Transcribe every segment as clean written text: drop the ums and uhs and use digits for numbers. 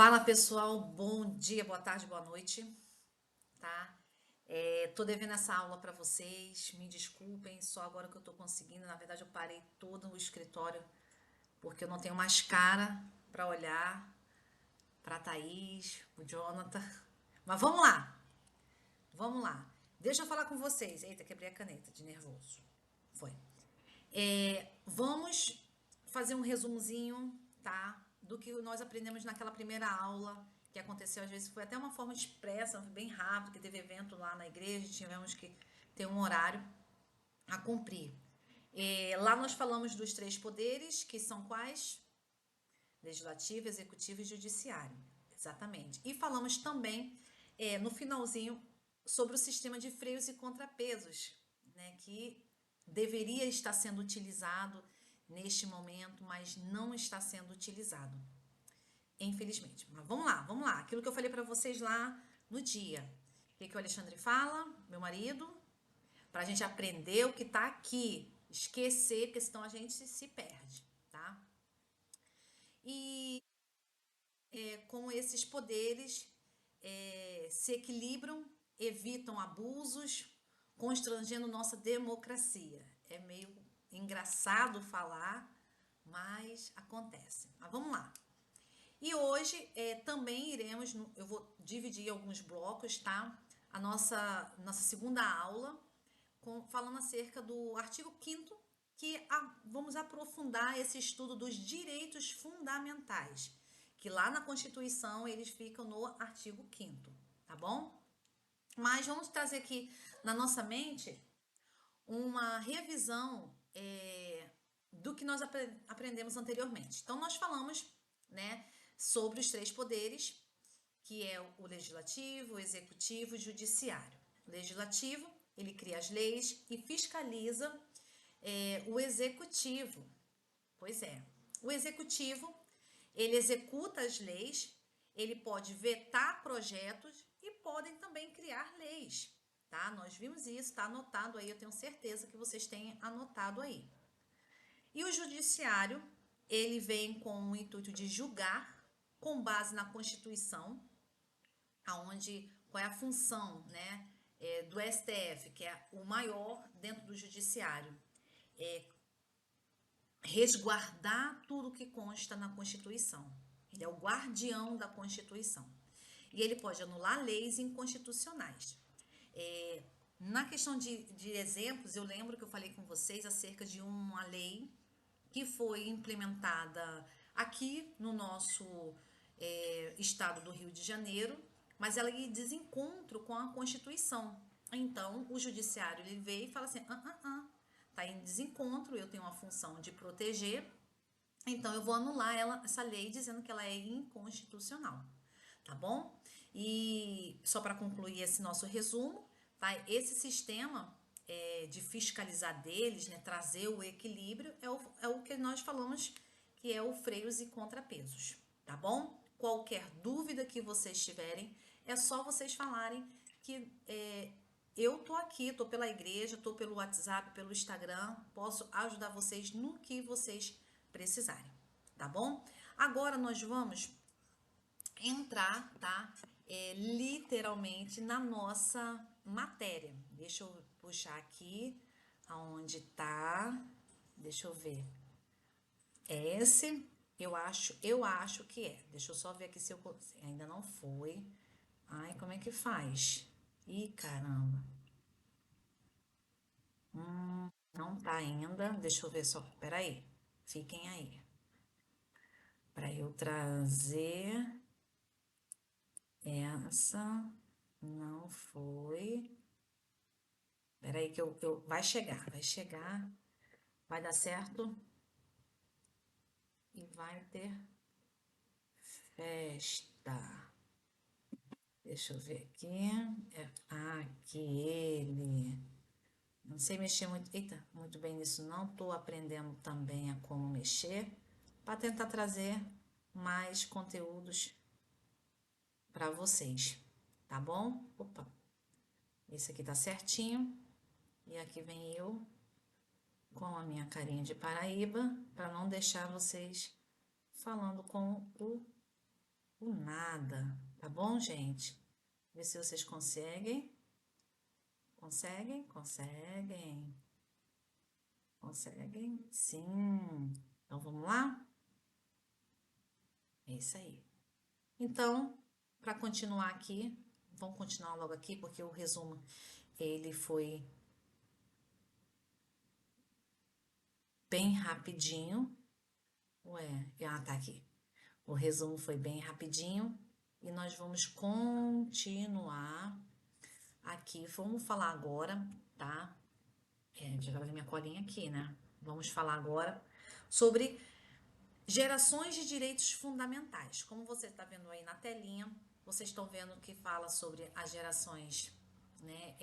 Fala pessoal, bom dia, boa tarde, boa noite, tá? Tô devendo essa aula para vocês, me desculpem, só agora que eu tô conseguindo. Na verdade, eu parei todo o escritório porque eu não tenho mais cara para olhar para Thaís, o Jonathan. Mas vamos lá. Deixa eu falar com vocês. Eita, quebrei a caneta de nervoso. Foi. Vamos fazer um resumozinho, tá? Do que nós aprendemos naquela primeira aula que aconteceu. Às vezes foi até uma forma expressa, bem rápido, que teve evento lá na igreja, tivemos que ter um horário a cumprir. Lá nós falamos dos três poderes, que são quais? Legislativo, executivo e judiciário. Exatamente. E falamos também, no finalzinho, sobre o sistema de freios e contrapesos, né, que deveria estar sendo utilizado neste momento, mas não está sendo utilizado, infelizmente. Mas vamos lá. Aquilo que eu falei para vocês lá no dia. O que o Alexandre fala, meu marido, para a gente aprender o que está aqui, esquecer, porque senão a gente se perde, tá? E com esses poderes se equilibram, evitam abusos, constrangendo nossa democracia. É meio engraçado falar, mas acontece. Mas vamos lá. E hoje também iremos, eu vou dividir alguns blocos, tá? A nossa segunda aula, falando acerca do artigo 5º, que vamos aprofundar esse estudo dos direitos fundamentais, que lá na Constituição eles ficam no artigo 5º, tá bom? Mas vamos trazer aqui na nossa mente uma revisão do que nós aprendemos anteriormente. Então, nós falamos, né, sobre os três poderes, que é o legislativo, o executivo e o judiciário. O legislativo, ele cria as leis e fiscaliza o executivo. Pois é, o executivo, ele executa as leis, ele pode vetar projetos e podem também criar leis, tá? Nós vimos isso, tá anotado aí, eu tenho certeza que vocês têm anotado aí. E o judiciário, ele vem com o intuito de julgar com base na Constituição, aonde qual é a função, né, do STF, que é o maior dentro do judiciário, resguardar tudo que consta na Constituição. Ele é o guardião da Constituição. E ele pode anular leis inconstitucionais. Na questão de exemplos, eu lembro que eu falei com vocês acerca de uma lei que foi implementada aqui no nosso estado do Rio de Janeiro, mas ela ia em desencontro com a Constituição. Então, o judiciário ele veio e fala assim: tá em desencontro, eu tenho uma função de proteger, então eu vou anular essa lei dizendo que ela é inconstitucional, tá bom? E só para concluir esse nosso resumo, tá? Esse sistema de fiscalizar deles, né, trazer o equilíbrio, é o que nós falamos que é o freios e contrapesos, tá bom? Qualquer dúvida que vocês tiverem, é só vocês falarem que eu tô aqui, tô pela igreja, tô pelo WhatsApp, pelo Instagram, posso ajudar vocês no que vocês precisarem, tá bom? Agora nós vamos entrar, tá? Literalmente na nossa matéria. Deixa eu puxar aqui aonde tá. Deixa eu ver. É esse? Eu acho que é. Deixa eu só ver aqui se eu ainda não foi. Ai, como é que faz? Ih, caramba. Não tá ainda. Deixa eu ver só. Peraí. Fiquem aí. Para eu trazer essa. Não foi. Peraí que vai chegar, vai dar certo e vai ter festa. Deixa eu ver aqui. Aqui ele. Não sei mexer muito, eita, muito bem nisso não. Tô aprendendo também a como mexer para tentar trazer mais conteúdos para vocês, tá bom? Opa, esse aqui tá certinho. E aqui vem eu com a minha carinha de Paraíba para não deixar vocês falando com o por nada, tá bom, gente? Vê se vocês conseguem. Conseguem? Conseguem. Conseguem? Sim. Então vamos lá? É isso aí. Então, para continuar aqui, vamos continuar logo aqui, porque o resumo ele foi bem rapidinho. Ué, tá aqui. O resumo foi bem rapidinho e nós vamos continuar aqui. Vamos falar agora, tá? Já vai minha colinha aqui, né? Vamos falar agora sobre gerações de direitos fundamentais. Como você está vendo aí na telinha, vocês estão vendo que fala sobre as gerações, né?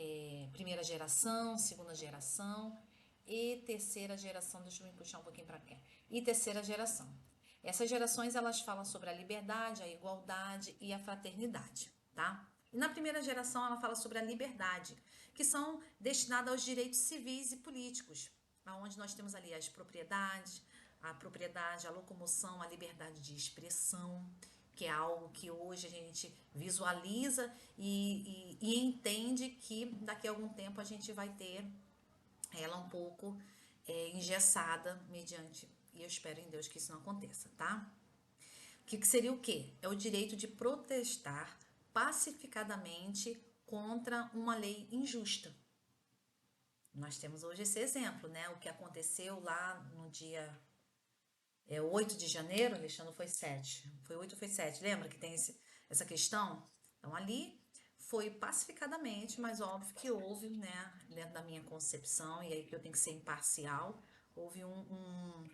Primeira geração, segunda geração e terceira geração. Deixa eu me puxar um pouquinho para cá. E terceira geração. Essas gerações elas falam sobre a liberdade, a igualdade e a fraternidade, tá? E na primeira geração ela fala sobre a liberdade, que são destinadas aos direitos civis e políticos, onde nós temos ali as propriedades, a propriedade, a locomoção, a liberdade de expressão, que é algo que hoje a gente visualiza e entende que daqui a algum tempo a gente vai ter ela um pouco engessada mediante, e eu espero em Deus que isso não aconteça, tá? Que seria o quê? É o direito de protestar pacificadamente contra uma lei injusta. Nós temos hoje esse exemplo, né? O que aconteceu lá no dia 8 de janeiro, Alexandre, foi 7. Foi 8 ou foi 7? Lembra que tem essa questão? Então, ali foi pacificadamente, mas óbvio que houve, né, dentro da minha concepção, e aí que eu tenho que ser imparcial, houve um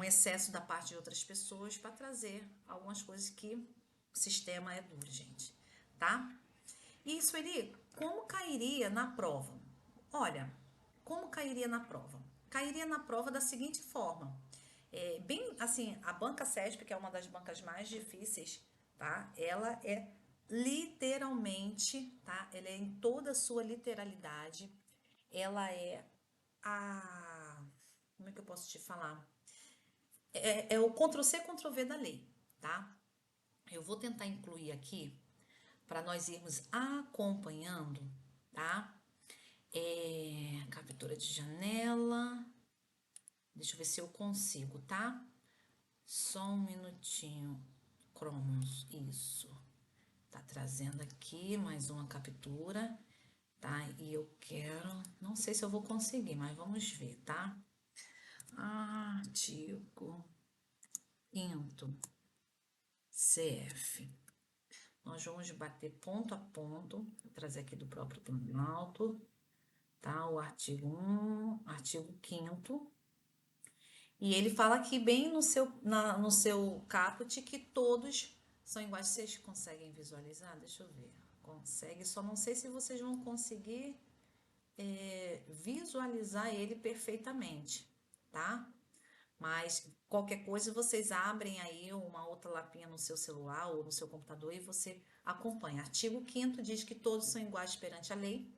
excesso da parte de outras pessoas para trazer algumas coisas que o sistema é duro, gente, tá? Isso, Eli, como cairia na prova? Olha, como cairia na prova? Cairia na prova da seguinte forma. Bem assim, a banca CESP, que é uma das bancas mais difíceis, tá? Ela é literalmente, tá? Ela é em toda a sua literalidade. Ela é a. Como é que eu posso te falar? É o Ctrl+C, Ctrl+V da lei, tá? Eu vou tentar incluir aqui para nós irmos acompanhando, tá? Captura de janela. Deixa eu ver se eu consigo, tá? Só um minutinho. Cromos, isso. Tá trazendo aqui mais uma captura, tá? E eu quero, não sei se eu vou conseguir, mas vamos ver, tá? Artigo 5º CF. Nós vamos bater ponto a ponto, vou trazer aqui do próprio Planalto, tá? O artigo 1, artigo 5º. E ele fala aqui bem no seu caput que todos são iguais. Vocês conseguem visualizar? Deixa eu ver. Consegue, só não sei se vocês vão conseguir visualizar ele perfeitamente, tá? Mas qualquer coisa vocês abrem aí uma outra lapinha no seu celular ou no seu computador e você acompanha. Artigo 5º diz que todos são iguais perante a lei,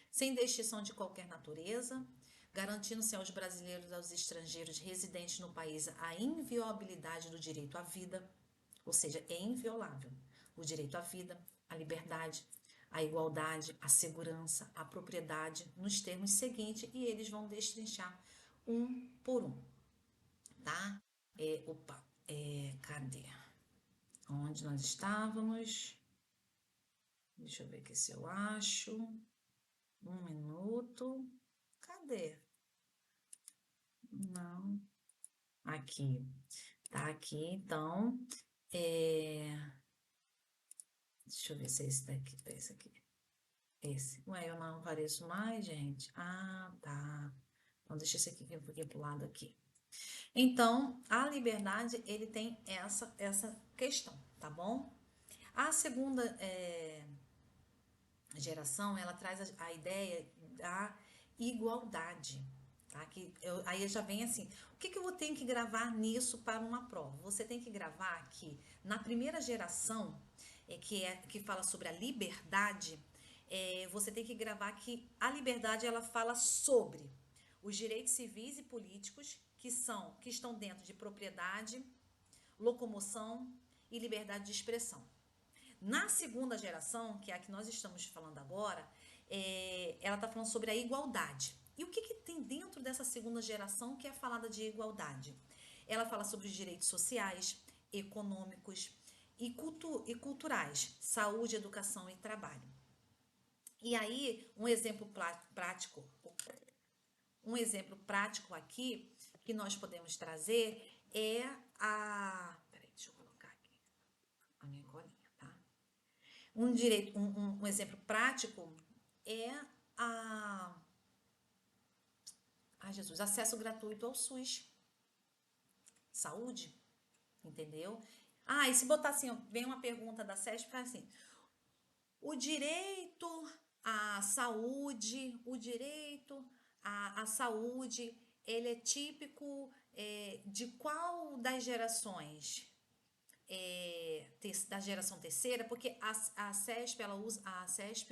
sem distinção de qualquer natureza, garantindo-se aos brasileiros e aos estrangeiros residentes no país a inviolabilidade do direito à vida, ou seja, é inviolável o direito à vida, à liberdade, à igualdade, à segurança, à propriedade, nos termos seguintes, e eles vão destrinchar um por um, tá? Cadê? Onde nós estávamos? Deixa eu ver aqui se eu acho. Um minuto. Cadê? Não. Aqui. Tá aqui, então. Deixa eu ver se é esse daqui. É esse aqui. Esse. Ué, eu não apareço mais, gente? Ah, tá. Então, deixa esse aqui um pouquinho pro lado aqui. Então, a liberdade, ele tem essa questão, tá bom? A segunda geração, ela traz a ideia da igualdade, tá? Aí já vem assim, o que eu tenho que gravar nisso para uma prova? Você tem que gravar que na primeira geração, que fala sobre a liberdade, você tem que gravar que a liberdade ela fala sobre os direitos civis e políticos que estão dentro de propriedade, locomoção, e liberdade de expressão. Na segunda geração, que é a que nós estamos falando agora, ela está falando sobre a igualdade. E o que tem dentro dessa segunda geração que é falada de igualdade? Ela fala sobre os direitos sociais, econômicos e culturais, saúde, educação e trabalho. E aí, um exemplo prático aqui que nós podemos trazer é a... Peraí, deixa eu colocar aqui a minha colinha, tá? Um exemplo prático é acesso gratuito ao SUS, saúde, entendeu? E se botar assim, vem uma pergunta da SESP, faz assim, o direito à saúde, ele é típico de qual das gerações? Da geração terceira, porque a CESP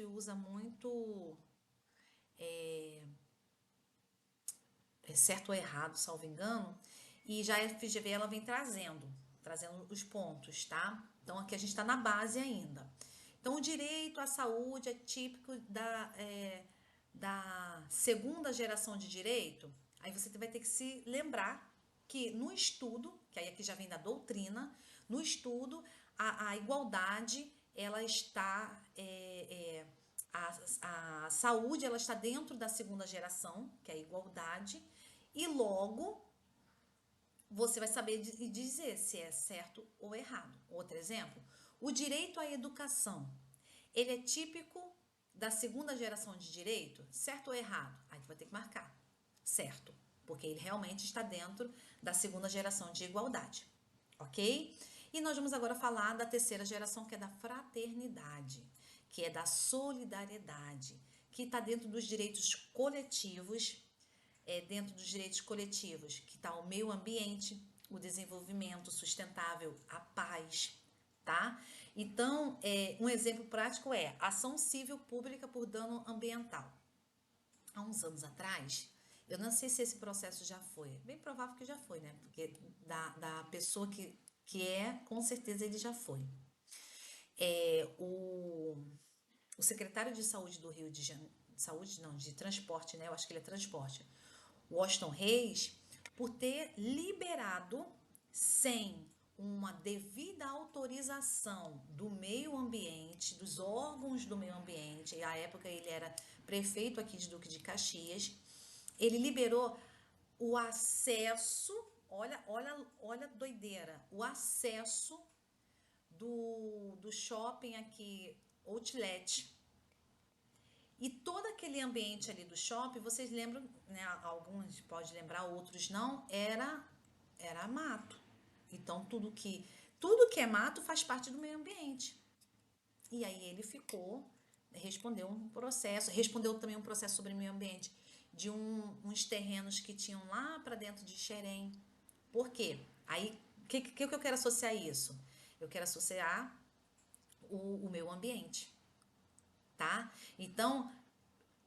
usa muito certo ou errado, salvo engano, e já a FGV ela vem trazendo os pontos, tá? Então aqui a gente está na base ainda. Então o direito à saúde é típico da segunda geração de direito. Aí você vai ter que se lembrar que no estudo, que aí aqui já vem da doutrina, no estudo a igualdade ela está a saúde ela está dentro da segunda geração, que é a igualdade, e logo você vai saber dizer se é certo ou errado. Outro exemplo, o direito à educação, ele é típico da segunda geração de direito, certo ou errado? Aí tu vai ter que marcar, certo, porque ele realmente está dentro da segunda geração de igualdade, ok? E nós vamos agora falar da terceira geração, que é da fraternidade, que é da solidariedade, que está dentro dos direitos coletivos, dentro dos direitos coletivos, que está o meio ambiente, o desenvolvimento sustentável, a paz, tá? Então, um exemplo prático é ação civil pública por dano ambiental. Há uns anos atrás, eu não sei se esse processo já foi, bem provável que já foi, né? Porque da pessoa que com certeza ele já foi. O secretário de Saúde do Rio de Janeiro, de transporte, né? Eu acho que ele é transporte, Washington Reis, por ter liberado sem uma devida autorização do meio ambiente, dos órgãos do meio ambiente, e à época ele era prefeito aqui de Duque de Caxias, ele liberou o acesso, olha a doideira, o acesso do shopping aqui, Outlet. E todo aquele ambiente ali do shopping, vocês lembram, né, alguns podem lembrar, outros não, era mato. Então, tudo que é mato faz parte do meio ambiente. E aí ele respondeu também um processo sobre meio ambiente de uns terrenos que tinham lá para dentro de Xerém. Por quê? Aí, o que eu quero associar isso? Eu quero associar o meio ambiente, tá? Então,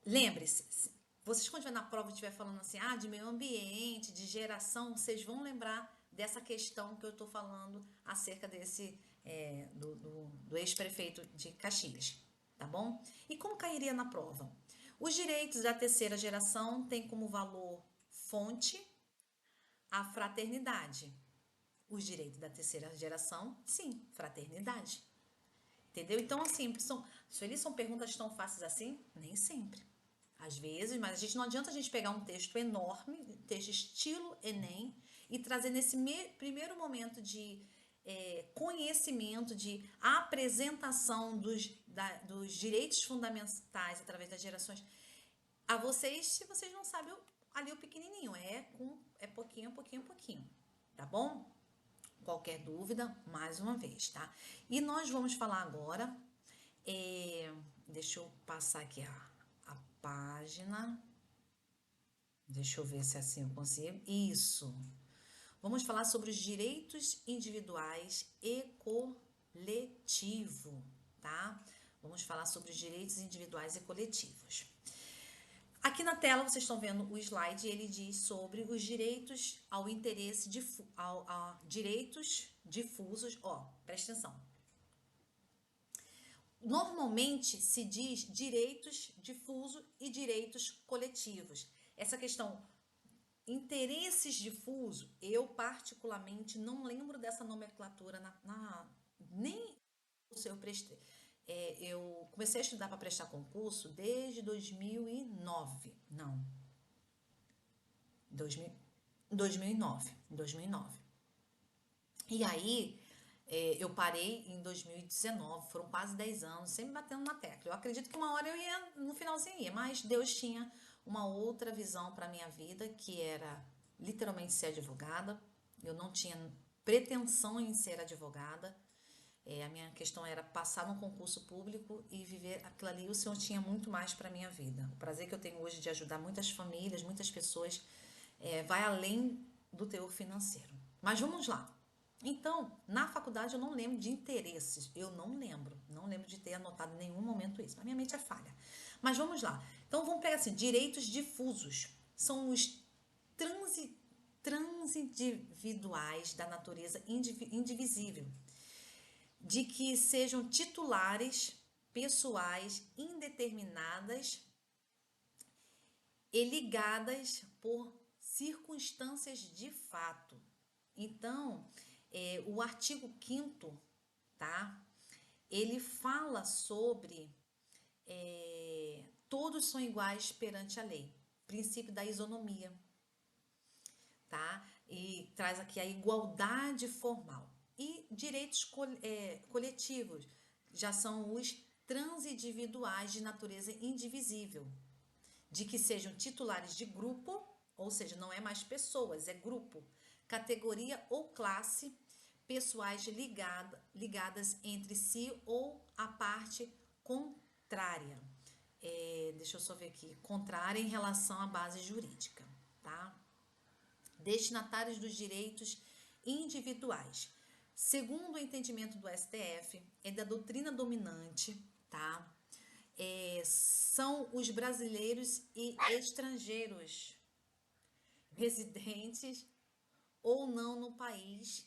lembre-se, vocês quando estiver na prova e estiver falando assim, de meio ambiente, de geração, vocês vão lembrar dessa questão que eu estou falando acerca do ex-prefeito de Caxias, tá bom? E como cairia na prova? Os direitos da terceira geração têm como valor fonte a fraternidade. Os direitos da terceira geração, sim, fraternidade. Entendeu? Então, assim, são perguntas tão fáceis assim? Nem sempre. Às vezes, mas não adianta a gente pegar um texto enorme, texto estilo Enem, e trazer nesse primeiro momento de conhecimento, de apresentação dos direitos fundamentais através das gerações a vocês, se vocês não sabem ali o pequenininho, pouquinho, tá bom? Qualquer dúvida, mais uma vez, tá? E nós vamos falar agora, deixa eu passar aqui a página, deixa eu ver se assim eu consigo, isso. Vamos falar sobre os direitos individuais e coletivo, tá? Vamos falar sobre os direitos individuais e coletivos. Aqui na tela vocês estão vendo o slide, ele diz sobre os direitos ao interesse direitos difusos. Ó, presta atenção. Normalmente se diz direitos difusos e direitos coletivos. Essa questão interesses difusos, eu particularmente não lembro dessa nomenclatura nem eu prestei. Eu comecei a estudar para prestar concurso desde 2009. Não. 2009. 2009. E aí, eu parei em 2019, foram quase 10 anos, sempre batendo na tecla. Eu acredito que uma hora eu ia, no finalzinho ia, mas Deus tinha uma outra visão para minha vida, que era literalmente ser advogada. Eu não tinha pretensão em ser advogada. A minha questão era passar num concurso público e viver aquilo ali. O Senhor tinha muito mais para a minha vida. O prazer que eu tenho hoje de ajudar muitas famílias, muitas pessoas, vai além do teor financeiro. Mas vamos lá. Então, na faculdade eu não lembro de interesses. Eu não lembro. Não lembro de ter anotado em nenhum momento isso. A minha mente é falha. Mas vamos lá. Então, vamos pegar assim, direitos difusos. São os transindividuais da natureza indivisível, de que sejam titulares pessoais indeterminadas e ligadas por circunstâncias de fato. Então, o artigo 5º, tá? Ele fala sobre todos são iguais perante a lei. Princípio da isonomia, tá? E traz aqui a igualdade formal. E direitos coletivos já são os transindividuais de natureza indivisível, de que sejam titulares de grupo, ou seja, não é mais pessoas, é grupo, categoria ou classe, pessoais ligadas entre si ou a parte contrária. Deixa eu só ver aqui, contrária em relação à base jurídica, tá? Destinatários dos direitos individuais. Segundo o entendimento do STF, é da doutrina dominante, tá? São os brasileiros e estrangeiros residentes ou não no país.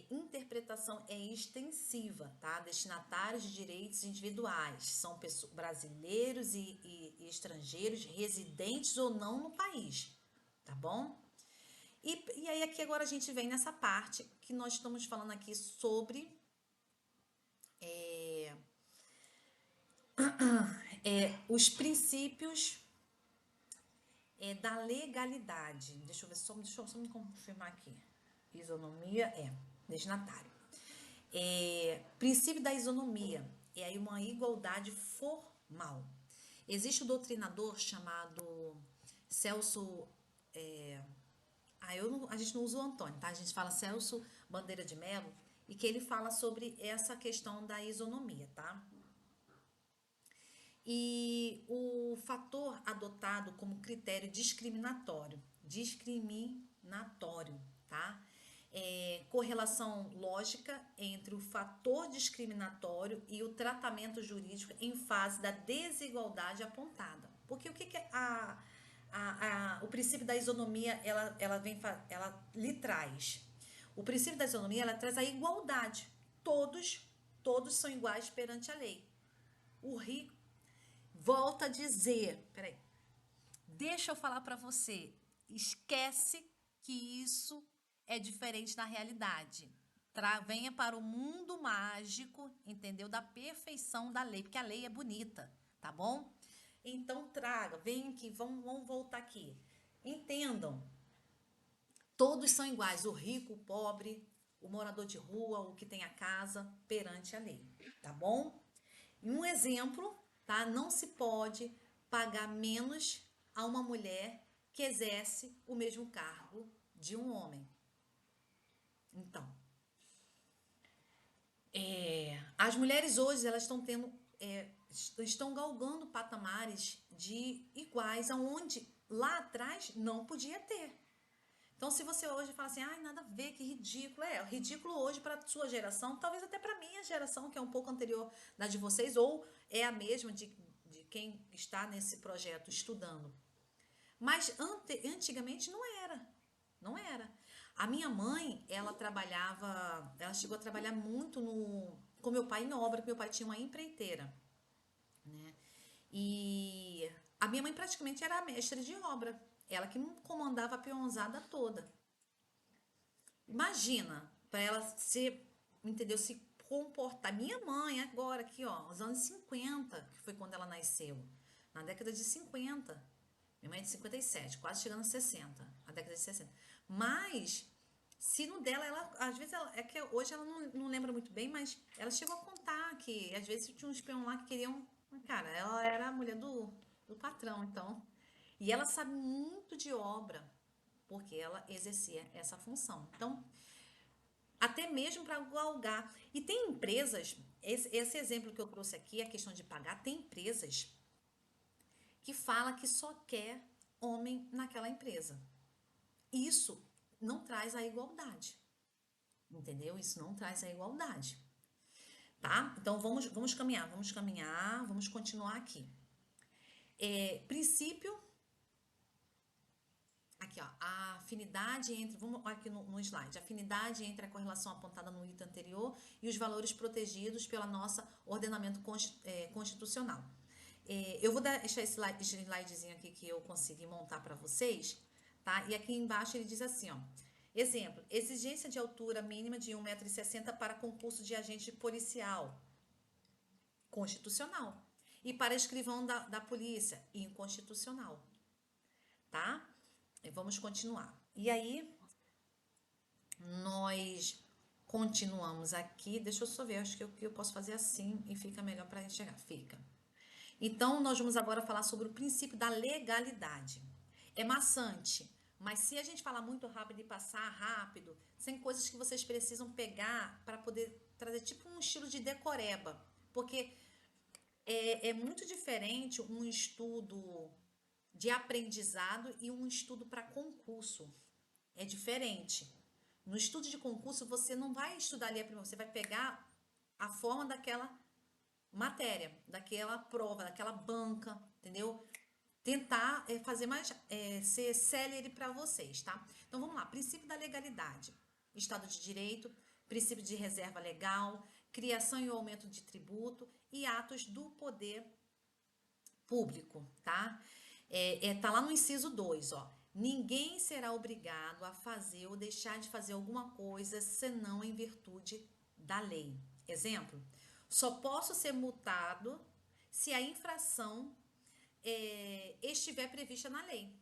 Interpretação é extensiva, tá? Destinatários de direitos individuais são brasileiros e estrangeiros residentes ou não no país, tá bom? E aí aqui agora a gente vem nessa parte que nós estamos falando aqui sobre os princípios da legalidade. Deixa eu ver, deixa eu só me confirmar aqui. Isonomia destinatário. Princípio da isonomia é aí uma igualdade formal. Existe um doutrinador chamado Celso... a gente não usa o Antônio, tá? A gente fala Celso Bandeira de Mello, e que ele fala sobre essa questão da isonomia, tá? E o fator adotado como critério discriminatório, tá? Correlação lógica entre o fator discriminatório e o tratamento jurídico em fase da desigualdade apontada. Porque o que o princípio da isonomia ela lhe traz? O princípio da isonomia ela traz a igualdade. Todos são iguais perante a lei. O rico volta a dizer, peraí, deixa eu falar para você, esquece que isso é diferente na realidade. Venha para o mundo mágico, entendeu? Da perfeição da lei, porque a lei é bonita, tá bom? Então vem aqui, vamos voltar aqui. Entendam, todos são iguais, o rico, o pobre, o morador de rua, o que tem a casa, perante a lei, tá bom? Um exemplo, tá? Não se pode pagar menos a uma mulher que exerce o mesmo cargo de um homem. Então, as mulheres hoje elas estão galgando patamares de iguais aonde lá atrás não podia ter. Então, se você hoje fala assim, ai, nada a ver, que ridículo. Ridículo hoje para a sua geração, talvez até para a minha geração, que é um pouco anterior da de vocês, ou é a mesma de quem está nesse projeto estudando. Mas antigamente não era, não era. A minha mãe, ela chegou a trabalhar muito com meu pai em obra, que meu pai tinha uma empreiteira, né? E a minha mãe praticamente era a mestre de obra, ela que comandava a peãozada toda. Imagina, para ela ser, entendeu, se comportar. Minha mãe agora aqui, ó, os anos 50 que foi quando ela nasceu, na década de 50. Minha mãe é de 57, quase chegando a 60, a década de 60. Mas, se no dela, ela, às vezes, é que hoje ela não lembra muito bem, mas ela chegou a contar que, às vezes, tinha uns peão lá que queriam. Cara, ela era a mulher do patrão, então. E ela sabe muito de obra, porque ela exercia essa função. Então, até mesmo para galgar. E tem empresas, esse exemplo que eu trouxe aqui, a questão de pagar, tem empresas que fala que só quer homem naquela empresa. Isso não traz a igualdade, entendeu? Isso não traz a igualdade, tá? Então vamos caminhar, vamos continuar aqui. Princípio, aqui ó, a afinidade entre, vamos aqui no slide, a afinidade entre a correlação apontada no item anterior e os valores protegidos pela nossa ordenamento constitucional. Eu vou deixar esse slidezinho aqui que eu consegui montar para vocês, tá? E aqui embaixo ele diz assim, ó. Exemplo, exigência de altura mínima de 1,60 m para concurso de agente policial. Constitucional. E para escrivão da polícia, inconstitucional. Tá? E vamos continuar. E aí, nós continuamos aqui. Deixa eu só ver, acho que eu posso fazer assim e fica melhor para enxergar. Fica. Então, nós vamos agora falar sobre o princípio da legalidade. É maçante, mas se a gente falar muito rápido e passar rápido, são coisas que vocês precisam pegar para poder trazer tipo um estilo de decoreba. Porque é muito diferente um estudo de aprendizado e um estudo para concurso. É diferente. No estudo de concurso, você não vai estudar ali a primeira, você vai pegar a forma daquela matéria, daquela prova, daquela banca, entendeu? Tentar fazer mais, ser célere para vocês, tá? Então vamos lá, princípio da legalidade, Estado de Direito, princípio de reserva legal, criação e aumento de tributo e atos do poder público, tá? Tá lá no inciso 2, ó. Ninguém será obrigado a fazer ou deixar de fazer alguma coisa senão em virtude da lei. Exemplo, só posso ser multado se a infração estiver prevista na lei.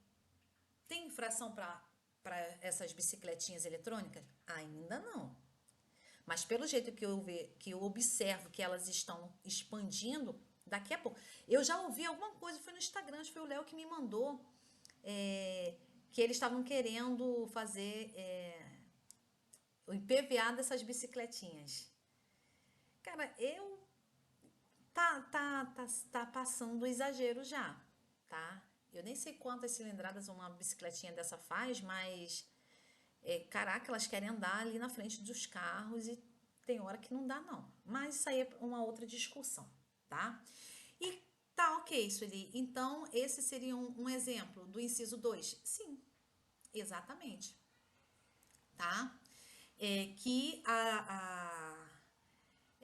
Tem infração para essas bicicletinhas eletrônicas? Ainda não. Mas pelo jeito que eu observo que elas estão expandindo, daqui a pouco. Eu já ouvi alguma coisa, foi no Instagram, foi o Léo que me mandou, que eles estavam querendo fazer o IPVA dessas bicicletinhas. Cara, tá passando o exagero já, tá? Eu nem sei quantas cilindradas uma bicicletinha dessa faz, mas caraca, elas querem andar ali na frente dos carros e tem hora que não dá, não. Mas isso aí é uma outra discussão, tá? E tá ok, Sueli. Então, esse seria um exemplo do inciso 2? Sim, exatamente. Tá? Que a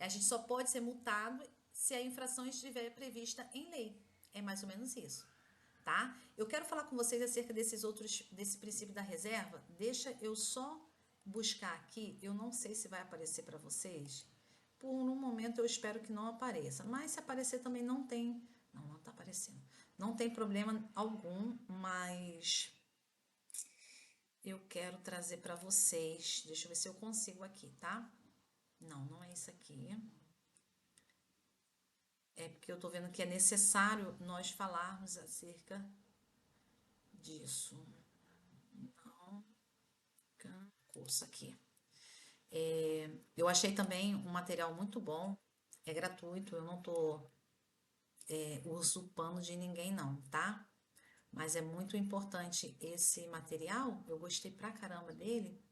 gente só pode ser multado se a infração estiver prevista em lei. É mais ou menos isso. Tá? Eu quero falar com vocês acerca desse princípio da reserva. Deixa eu só buscar aqui. Eu não sei se vai aparecer para vocês. Por um momento eu espero que não apareça. Mas se aparecer também não tem. Não tá aparecendo. Não tem problema algum, mas eu quero trazer para vocês. Deixa eu ver se eu consigo aqui, tá? Não é isso aqui. É porque eu tô vendo que é necessário nós falarmos acerca disso. Não, curso aqui. Eu achei também um material muito bom. É gratuito, eu não tô usurpando de ninguém não, tá? Mas é muito importante esse material. Eu gostei pra caramba dele.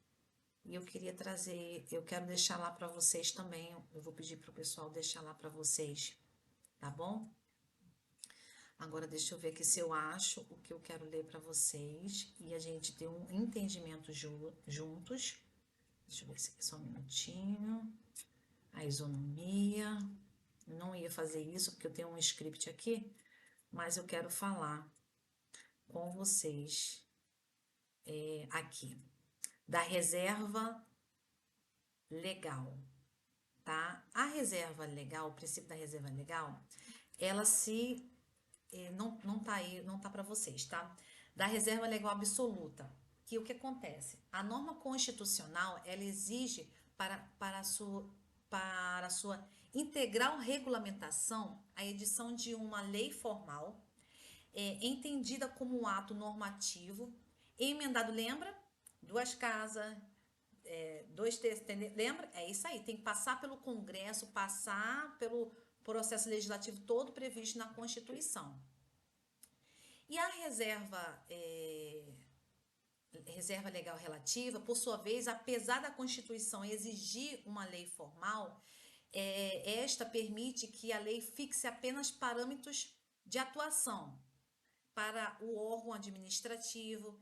E eu queria trazer, eu quero deixar lá para vocês também. Eu vou pedir pro pessoal deixar lá para vocês, tá bom? Agora deixa eu ver aqui se eu acho o que eu quero ler para vocês e a gente ter um entendimento juntos. Deixa eu ver se aqui só um minutinho. A isonomia. Não ia fazer isso porque eu tenho um script aqui, mas eu quero falar com vocês aqui da reserva legal, tá? A reserva legal, o princípio da reserva legal, ela se não tá aí, não tá para vocês, tá? Da reserva legal absoluta, que o que acontece? A norma constitucional, ela exige para a sua integral regulamentação a edição de uma lei formal, entendida como um ato normativo, emendado, lembra? Duas casas, dois terços, lembra? É isso aí, tem que passar pelo Congresso, passar pelo processo legislativo todo previsto na Constituição. E a reserva legal relativa, por sua vez, apesar da Constituição exigir uma lei formal, esta permite que a lei fixe apenas parâmetros de atuação para o órgão administrativo,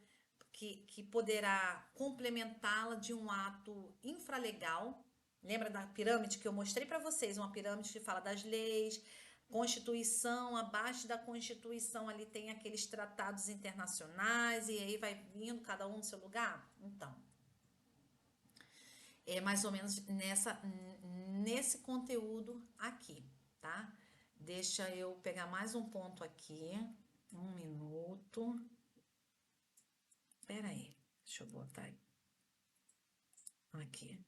que poderá complementá-la de um ato infralegal. Lembra da pirâmide que eu mostrei para vocês? Uma pirâmide que fala das leis, Constituição, abaixo da Constituição ali tem aqueles tratados internacionais, e aí vai vindo cada um no seu lugar? Então, é mais ou menos nesse conteúdo aqui, tá? Deixa eu pegar mais um ponto aqui. Um minuto. Pera aí, deixa eu botar aqui.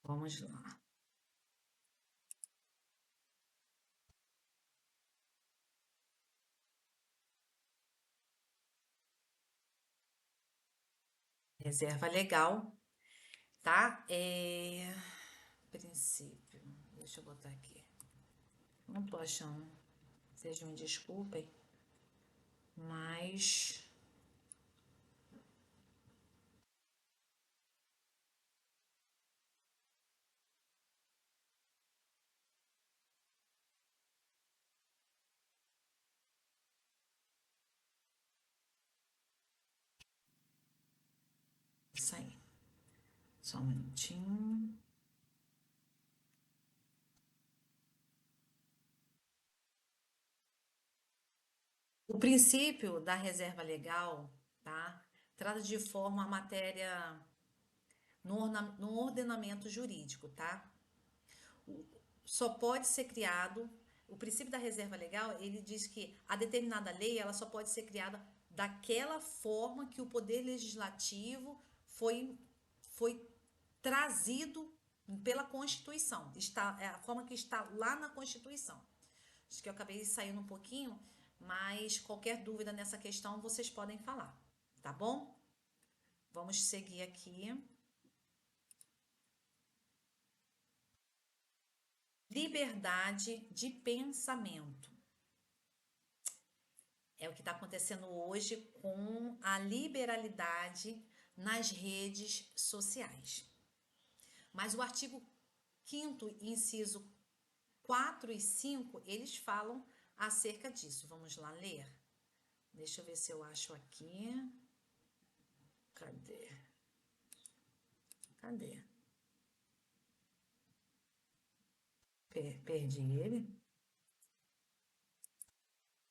Vamos lá. Reserva legal, tá? Princípio. Deixa eu botar aqui. Não tô achando. Vocês me desculpem, mas isso aí. Só um minutinho. O princípio da reserva legal, tá? Trata de forma a matéria no ordenamento jurídico, tá? Só pode ser criado, o princípio da reserva legal, ele diz que a determinada lei, ela só pode ser criada daquela forma que o poder legislativo foi trazido pela Constituição. É a forma que está lá na Constituição. Acho que eu acabei saindo um pouquinho, mas qualquer dúvida nessa questão vocês podem falar, tá bom? Vamos seguir aqui. Liberdade de pensamento. É o que está acontecendo hoje com a liberalidade nas redes sociais. Mas o artigo 5º, inciso 4 e 5, eles falam acerca disso. Vamos lá ler? Deixa eu ver se eu acho aqui. Cadê? Cadê? Perdi ele.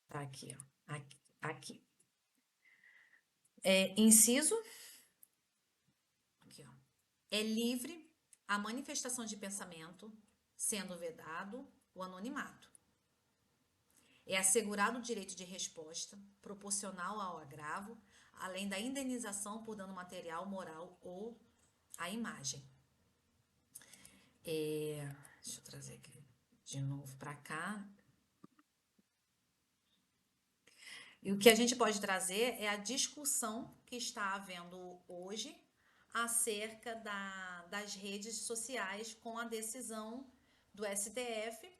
Tá aqui, ó. Aqui. Inciso. Aqui, ó. É livre a manifestação de pensamento, sendo vedado o anonimato. É assegurado o direito de resposta, proporcional ao agravo, além da indenização por dano material, moral ou à imagem. Deixa eu trazer aqui de novo para cá. E o que a gente pode trazer é a discussão que está havendo hoje acerca das redes sociais com a decisão do STF,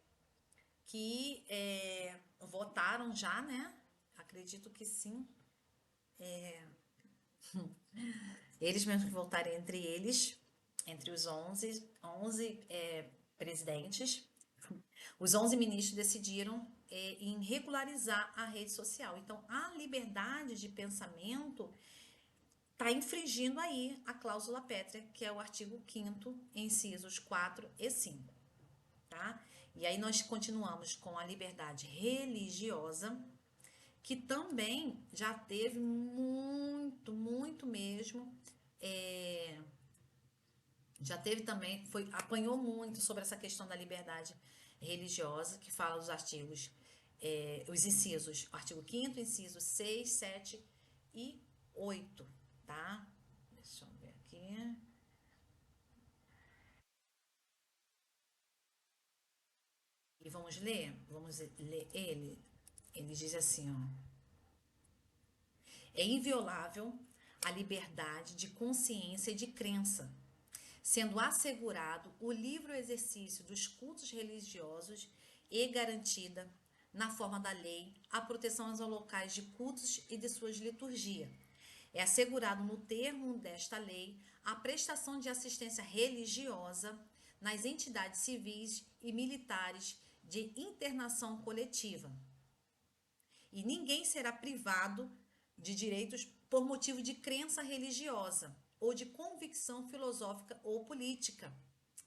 que votaram já, né? Acredito que sim. Eles mesmos que votaram entre eles, entre os 11 presidentes, os 11 ministros decidiram em regularizar a rede social. Então, a liberdade de pensamento está infringindo aí a cláusula pétrea, que é o artigo 5º, incisos 4 e 5, tá? E aí nós continuamos com a liberdade religiosa, que também já teve muito mesmo, já teve também, apanhou muito sobre essa questão da liberdade religiosa, que fala dos artigos, os incisos, artigo 5º, incisos 6, 7 e 8, tá? Deixa eu ver aqui. E vamos ler ele. Ele diz assim, ó: é inviolável a liberdade de consciência e de crença, sendo assegurado o livre exercício dos cultos religiosos e garantida, na forma da lei, a proteção aos locais de cultos e de suas liturgias. É assegurado no termo desta lei a prestação de assistência religiosa nas entidades civis e militares de internação coletiva. E ninguém será privado de direitos por motivo de crença religiosa ou de convicção filosófica ou política,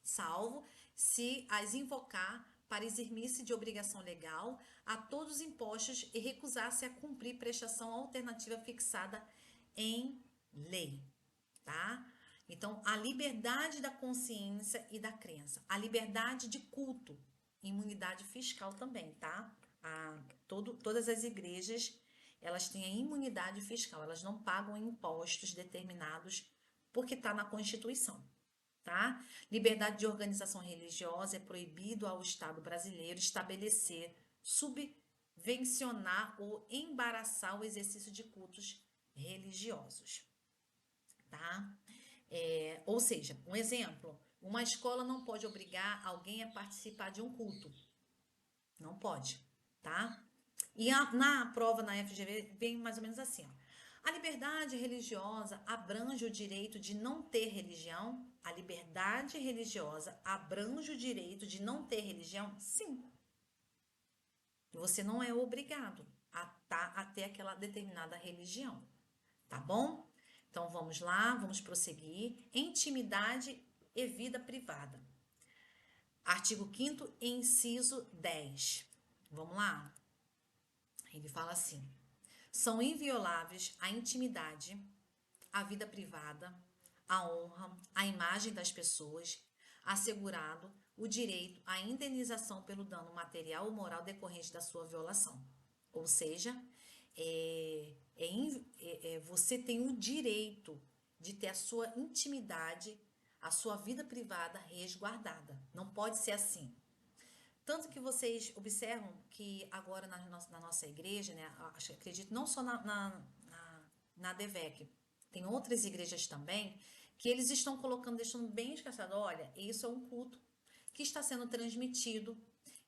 salvo se as invocar para eximir-se de obrigação legal a todos os impostos e recusar-se a cumprir prestação alternativa fixada em lei, tá? Então, a liberdade da consciência e da crença, a liberdade de culto, imunidade fiscal também, tá? Todas as igrejas, elas têm a imunidade fiscal, elas não pagam impostos determinados porque está na Constituição, tá? Liberdade de organização religiosa, é proibido ao Estado brasileiro estabelecer, subvencionar ou embaraçar o exercício de cultos religiosos, tá? Ou seja, um exemplo, uma escola não pode obrigar alguém a participar de um culto, não pode, tá? E na prova na FGV vem mais ou menos assim, ó: a liberdade religiosa abrange o direito de não ter religião? A liberdade religiosa abrange o direito de não ter religião? Sim. Você não é obrigado a ter aquela determinada religião, tá bom? Então vamos lá, vamos prosseguir. Intimidade e vida privada. Artigo 5º, inciso 10. Vamos lá? Ele fala assim: são invioláveis a intimidade, a vida privada, a honra, a imagem das pessoas, assegurado o direito à indenização pelo dano material ou moral decorrente da sua violação. Ou seja, você tem o direito de ter a sua intimidade, a sua vida privada resguardada. Não pode ser assim. Tanto que vocês observam que agora na nossa igreja, né, acredito não só na DEVEC, tem outras igrejas também, que eles estão colocando, deixando bem esclarecido: olha, isso é um culto que está sendo transmitido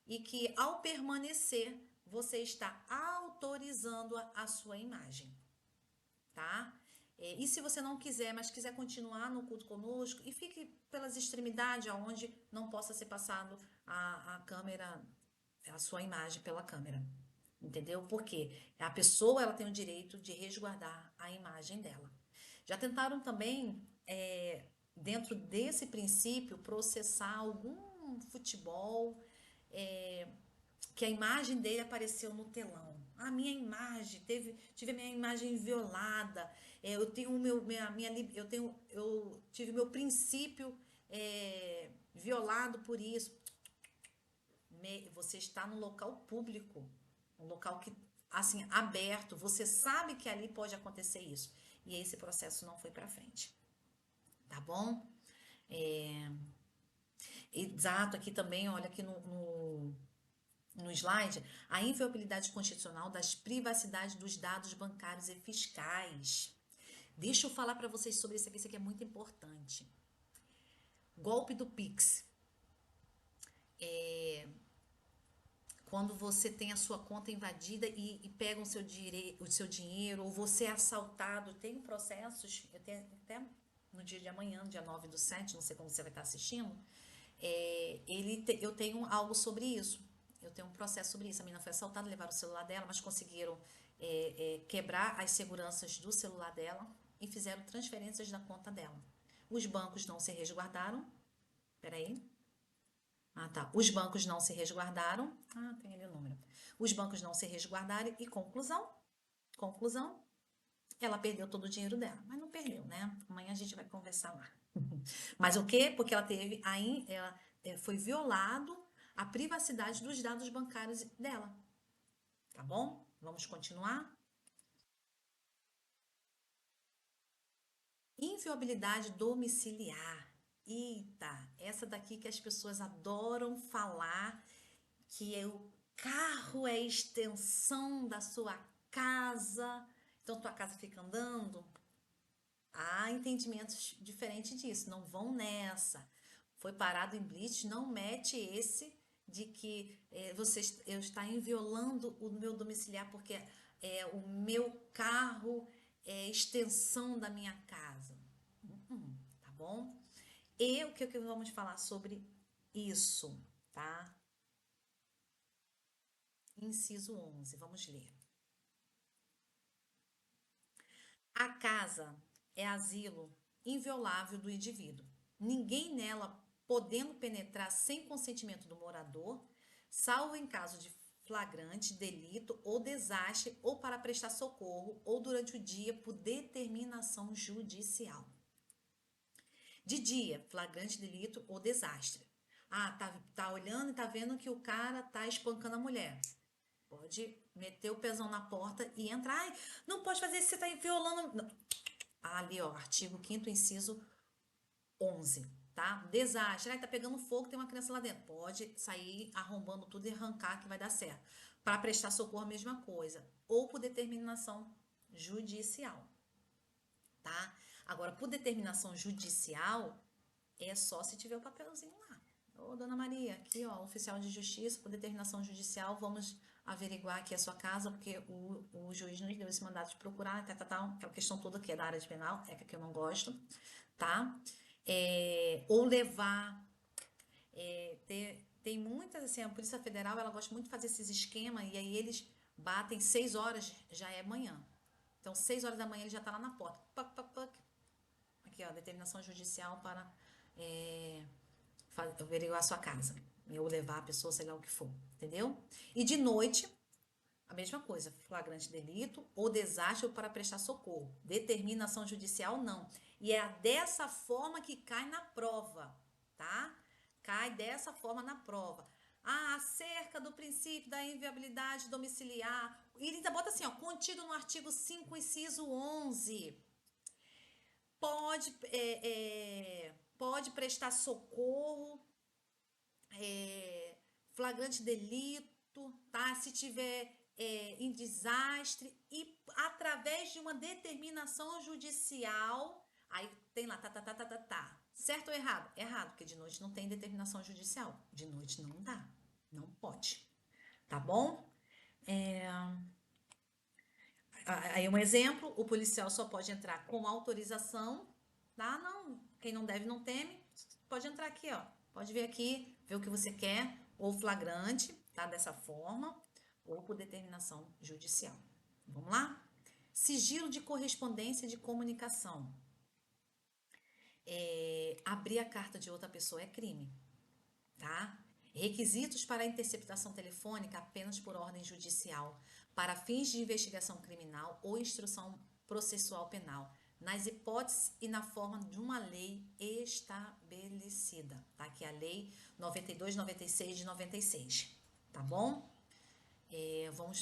e que, ao permanecer, você está autorizando a sua imagem, tá? E se você não quiser, mas quiser continuar no culto conosco, e fique pelas extremidades, aonde não possa ser passado a câmera, a sua imagem pela câmera, entendeu? Porque a pessoa, ela tem o direito de resguardar a imagem dela. Já tentaram também, dentro desse princípio, processar algum futebol, que a imagem dele apareceu no telão. A minha imagem, tive a minha imagem violada. Eu tenho eu tive meu princípio violado por isso. Você está no local público, um local que, assim, aberto. Você sabe que ali pode acontecer isso. E esse processo não foi para frente. Tá bom? Exato, aqui também, olha aqui no slide, a inviolabilidade constitucional das privacidades dos dados bancários e fiscais. Deixa eu falar para vocês sobre isso aqui é muito importante. Golpe do Pix. Quando você tem a sua conta invadida e pegam o seu dinheiro, ou você é assaltado, tem processos, eu tenho até no dia de amanhã, dia 9/7, não sei como você vai estar assistindo, eu tenho algo sobre isso. Eu tenho um processo sobre isso. A menina foi assaltada, levaram o celular dela, mas conseguiram quebrar as seguranças do celular dela e fizeram transferências da conta dela. Os bancos não se resguardaram. Peraí. Ah, tá. Os bancos não se resguardaram. Ah, tem ali o número. Os bancos não se resguardaram e conclusão, ela perdeu todo o dinheiro dela. Mas não perdeu, né? Amanhã a gente vai conversar lá. Mas o quê? Porque ela teve, aí ela foi violado a privacidade dos dados bancários dela. Tá bom? Vamos continuar? Inviolabilidade domiciliar. Eita, essa daqui que as pessoas adoram falar, que o carro é extensão da sua casa, então tua casa fica andando. Há entendimentos diferentes disso, não vão nessa. Foi parado em blitz, não mete esse de que você está inviolando o meu domiciliar porque o meu carro é extensão da minha casa. Tá bom? E o que vamos falar sobre isso, tá? Inciso 11, vamos ler. A casa é asilo inviolável do indivíduo. Ninguém nela podendo penetrar sem consentimento do morador, salvo em caso de flagrante, delito ou desastre, ou para prestar socorro, ou durante o dia por determinação judicial. De dia, flagrante, delito ou desastre. Ah, tá olhando e tá vendo que o cara tá espancando a mulher. Pode meter o pezão na porta e entrar. Ai, não pode fazer isso, você tá violando. Não. Ali, ó, artigo 5º inciso 11, tá? Desastre. Ai, tá pegando fogo, tem uma criança lá dentro. Pode sair arrombando tudo e arrancar que vai dar certo. Para prestar socorro, a mesma coisa. Ou por determinação judicial, tá? Agora, por determinação judicial, é só se tiver o papelzinho lá. Ô, dona Maria, aqui, ó, oficial de justiça, por determinação judicial, vamos averiguar aqui a sua casa, porque o juiz nos deu esse mandato de procurar, aquela questão toda que é da área de penal, é que eu não gosto, tá? Ou levar, tem muitas, assim, a Polícia Federal, ela gosta muito de fazer esses esquemas, e aí eles batem 6 horas, já é manhã. Então, 6 horas da manhã ele já tá lá na porta. Pac, pac, pac. Aqui, ó, determinação judicial para averiguar a sua casa. Ou levar a pessoa, sei lá o que for, entendeu? E de noite, a mesma coisa, flagrante delito ou desastre ou para prestar socorro. Determinação judicial, não. E é dessa forma que cai na prova, tá? Cai dessa forma na prova. Ah, acerca do princípio da inviabilidade domiciliar. E ainda bota assim, ó, contido no artigo 5, inciso 11. Pode prestar socorro, flagrante delito, tá? Se tiver em desastre e através de uma determinação judicial, aí tem lá, tá. Certo ou errado? Errado, porque de noite não tem determinação judicial. De noite não dá, não pode, tá bom? Aí um exemplo, o policial só pode entrar com autorização, tá? Não, quem não deve não teme, pode entrar aqui, ó. Pode vir aqui, ver o que você quer, ou flagrante, tá? Dessa forma, ou por determinação judicial. Vamos lá? Sigilo de correspondência de comunicação. Abrir a carta de outra pessoa é crime, tá? Requisitos para a interceptação telefônica apenas por ordem judicial, para fins de investigação criminal ou instrução processual penal, nas hipóteses e na forma de uma lei estabelecida, tá? Que é a Lei 92, 96 de 96, tá bom? Vamos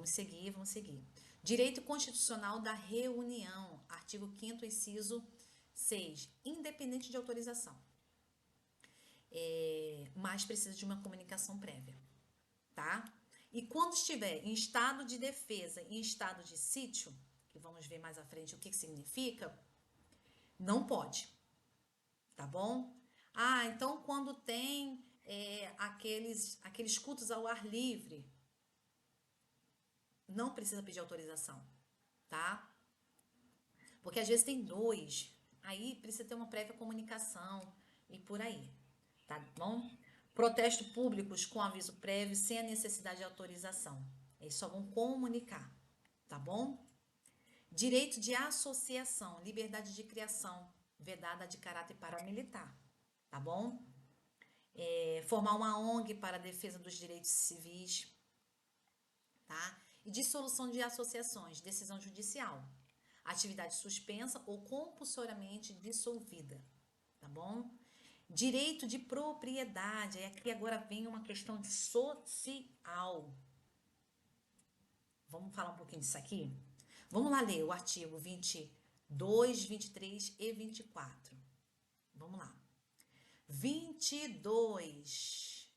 seguir. Direito constitucional da reunião, artigo 5º, inciso 6, independente de autorização. Mas precisa de uma comunicação prévia, tá? E quando estiver em estado de defesa, em estado de sítio, que vamos ver mais à frente o que significa, não pode, tá bom? Ah, então quando tem aqueles cultos ao ar livre, não precisa pedir autorização, tá? Porque às vezes tem dois, aí precisa ter uma prévia comunicação e por aí, tá bom? Protesto públicos com aviso prévio, sem a necessidade de autorização. Eles só vão comunicar, tá bom? Direito de associação, liberdade de criação, vedada de caráter paramilitar, tá bom? Formar uma ONG para a defesa dos direitos civis, tá? E dissolução de associações, decisão judicial, atividade suspensa ou compulsoriamente dissolvida, tá bom? Direito de propriedade, aí aqui agora vem uma questão social. Vamos falar um pouquinho disso aqui? Vamos lá ler o artigo 22, 23 e 24. Vamos lá. 22.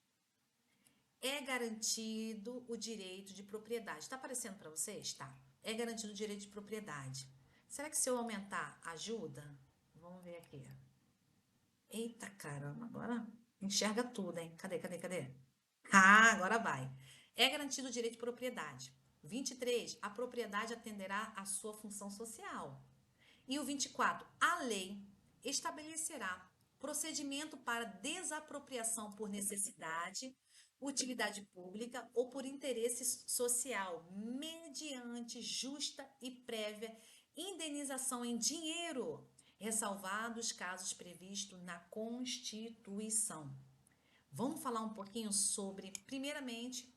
É garantido o direito de propriedade. Está aparecendo para vocês? Tá. É garantido o direito de propriedade. Será que se eu aumentar ajuda? Vamos ver aqui. Eita caramba, agora enxerga tudo, hein? Cadê? Ah, agora vai. É garantido o direito de propriedade. 23, a propriedade atenderá à sua função social. E o 24, a lei estabelecerá procedimento para desapropriação por necessidade, utilidade pública ou por interesse social, mediante justa e prévia indenização em dinheiro, ressalvados casos previstos na Constituição. Vamos falar um pouquinho sobre, primeiramente,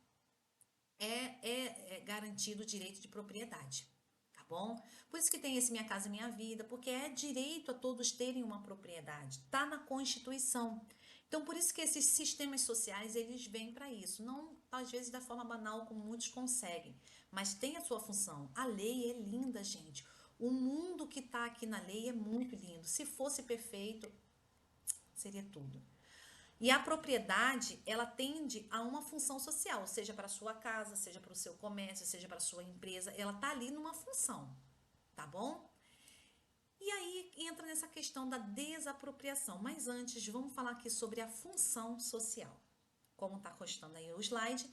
é garantido o direito de propriedade, tá bom? Por isso que tem esse Minha Casa Minha Vida, porque é direito a todos terem uma propriedade, tá na Constituição. Então, por isso que esses sistemas sociais, eles vêm para isso, não às vezes da forma banal como muitos conseguem, mas tem a sua função. A lei é linda, gente. O mundo que está aqui na lei é muito lindo. Se fosse perfeito, seria tudo. E a propriedade, ela tende a uma função social, seja para a sua casa, seja para o seu comércio, seja para a sua empresa, ela tá ali numa função, tá bom? E aí entra nessa questão da desapropriação. Mas antes, vamos falar aqui sobre a função social. Como está constando aí o slide,